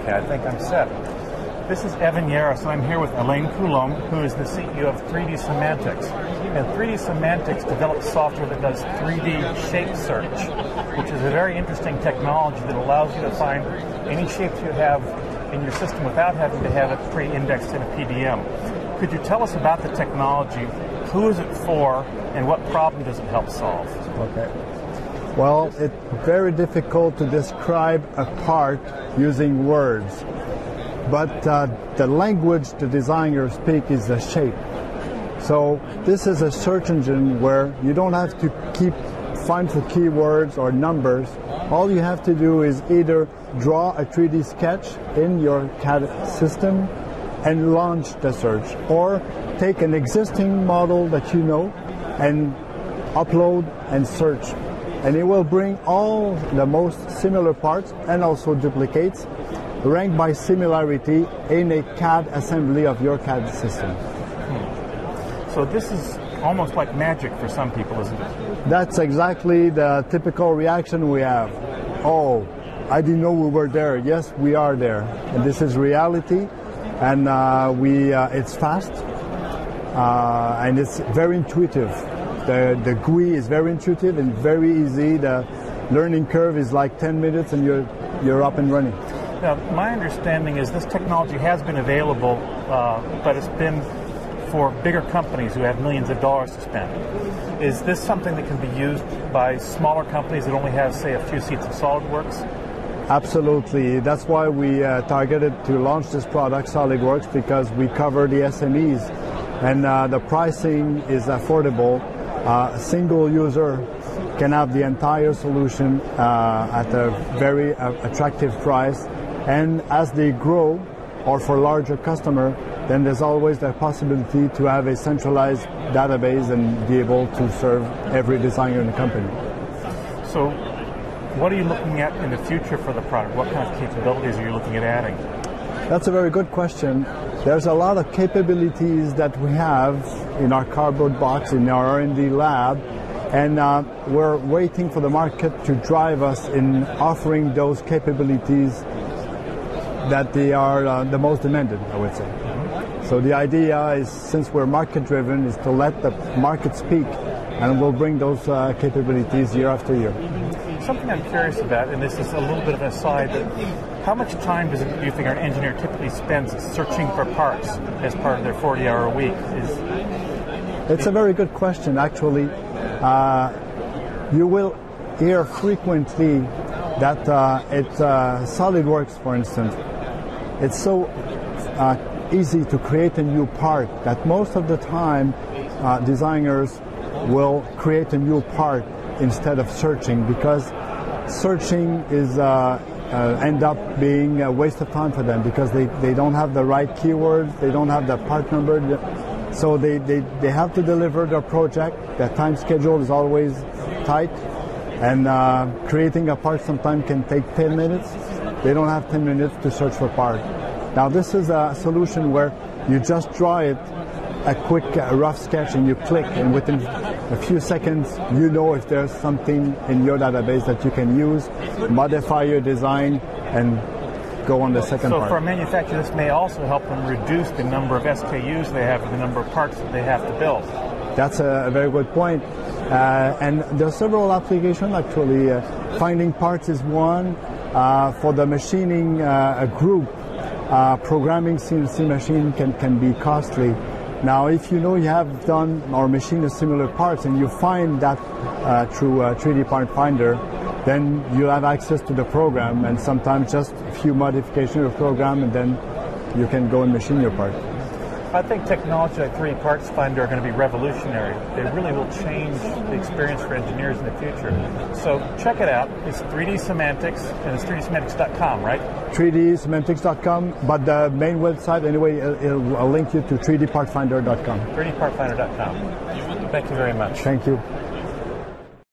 Okay, I think I'm set. This is Evan Yares, and I'm here with Elaine Coulombe, who is the CEO of 3DSemantix. And 3DSemantix develops software that does 3D shape search, which is a very interesting technology that allows you to find any shapes you have in your system without having to have it pre-indexed in a PDM. Could you tell us about the technology? Who is it for, and what problem does it help solve? Okay. Well, it's very difficult to describe a part using words. But the language the designers speak is the shape. So this is a search engine where you don't have to find for keywords or numbers. All you have to do is either draw a 3D sketch in your CAD system and launch the search, or take an existing model that you know and upload and search. And it will bring all the most similar parts and also duplicates, ranked by similarity in a CAD assembly of your CAD system. So this is almost like magic for some people, isn't it? That's exactly the typical reaction we have. Oh, I didn't know we were there. Yes, we are there. And this is reality, and it's fast, and it's very intuitive. The GUI is very intuitive and very easy. The learning curve is like 10 minutes and you're up and running. Now, my understanding is this technology has been available, but it's been for bigger companies who have millions of dollars to spend. Is this something that can be used by smaller companies that only have, say, a few seats of SolidWorks? Absolutely. That's why we targeted to launch this product, SolidWorks, because we cover the SMEs, and the pricing is affordable. A single user can have the entire solution at a very attractive price. And as they grow, or for larger customer, then there's always the possibility to have a centralized database and be able to serve every designer in the company. So what are you looking at in the future for the product? What kind of capabilities are you looking at adding? That's a very good question. There's a lot of capabilities that we have in our cardboard box, in our R&D lab, and we're waiting for the market to drive us in offering those capabilities that they are the most demanded, I would say. So the idea is, since we're market-driven, is to let the market speak, and we'll bring those capabilities year after year. Something I'm curious about, and this is a little bit of an aside, how much time do you think an engineer typically spends searching for parts as part of their 40-hour week? It's a very good question, actually. You will hear frequently that SolidWorks, for instance, it's so easy to create a new part that most of the time designers will create a new part instead of searching, because searching is end up being a waste of time for them, because they don't have the right keywords, they don't have the part number, so they have to deliver their project. The time schedule is always tight, and creating a part sometimes can take 10 minutes. They don't have 10 minutes to search for part. Now this is a solution where you just draw it, a quick rough sketch, and you click, and within a few seconds you know if there's something in your database that you can use, modify your design, and go on the second part. So for a manufacturer, this may also help them reduce the number of SKUs they have, the number of parts that they have to build. That's a very good point. And there are several applications, actually. Finding parts is one. For the machining group, programming CNC machine can be costly. Now, if you know you have done or machined similar parts and you find that through 3D Part Finder, then you'll have access to the program, and sometimes just a few modifications of the program, and then you can go and machine your part. I think technology like 3D Parts Finder are going to be revolutionary. They really will change the experience for engineers in the future. So check it out. It's 3DSemantix, and it's 3DSemantix.com, right? 3DSemantix.com, but the main website, anyway, I'll link you to 3dpartfinder.com. 3dpartfinder.com. Thank you very much. Thank you.